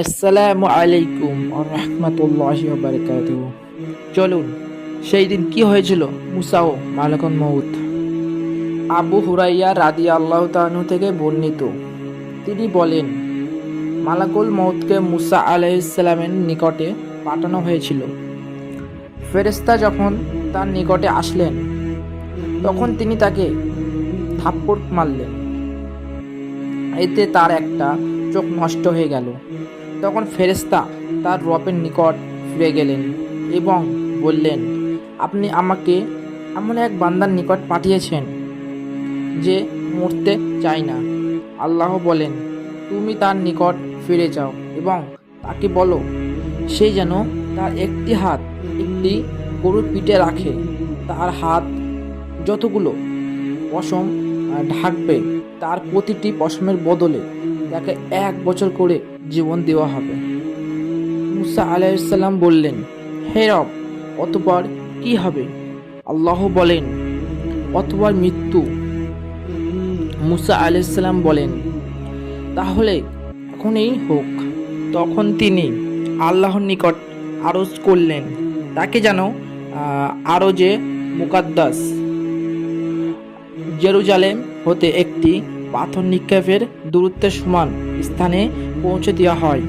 আসসালামু আলাইকুম রাহমাতুল্লাহি ওয়া বারাকাতুহু। চলুন সেই দিন কি হয়েছিল মুসা ও মালাকুল মউত। আবু হুরাইরা রাদিয়াল্লাহু তাআলা থেকে বর্ণিত, তিনি বলেন, মালাকুল মউতকে মুসা আলাইহিস সালামের নিকটে পাঠানো হয়েছিল। ফেরেশতা যখন তার নিকটে আসলেন, তখন তিনি তাকে থাপ্পড় মারলেন। এতে তার একটা চোখ নষ্ট হয়ে গেল। তখন ফেরেশতা তার রবের নিকট ফিরে গেলেন এবং বললেন, আপনি আমাকে এমন এক বান্দার নিকট পাঠিয়েছেন যে মরতে চায় না। আল্লাহ বলেন, তুমি তার নিকট ফিরে যাও এবং তাকে বলো সে যেন তার একটি হাত একটি গরুর পিঠে রাখে। তার হাত যতগুলো পশম ঢাকবে, তার প্রতিটি পশমের বদলে তাকে 1 বছর করে জীবন দেওয়া হবে। মুসা আলাইহিসসালাম বললেন, হে রব, অতঃপর কি হবে? আল্লাহ বলেন, অতঃপর মৃত্যু। মুসা আলাইহিসসালাম বলেন, তাহলে এখনই হোক। তখন তিনি আল্লাহর নিকট আরজ করলেন, তাকে যেন আরজে মুকাদ্দাস জেরুজালেম হতে একটি পাথর নিক্ষেপের দূরত্বের সমান স্থানে পৌঁছে দেওয়া হয়।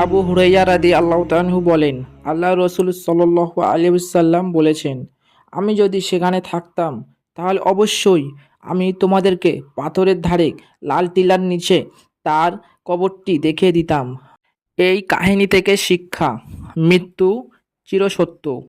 আবু হুরাইরা রাদিয়াল্লাহু তাআলা বলেন, আল্লাহ রসুল সাল্লাল্লাহু আলাইহি ওয়াসাল্লাম বলেছেন, আমি যদি সেখানে থাকতাম তাহলে অবশ্যই আমি তোমাদেরকে পাথরের ধারে লাল টিলার নিচে তার কবরটি দেখিয়ে দিতাম। এই কাহিনী থেকে শিক্ষা: মৃত্যু চিরসত্য।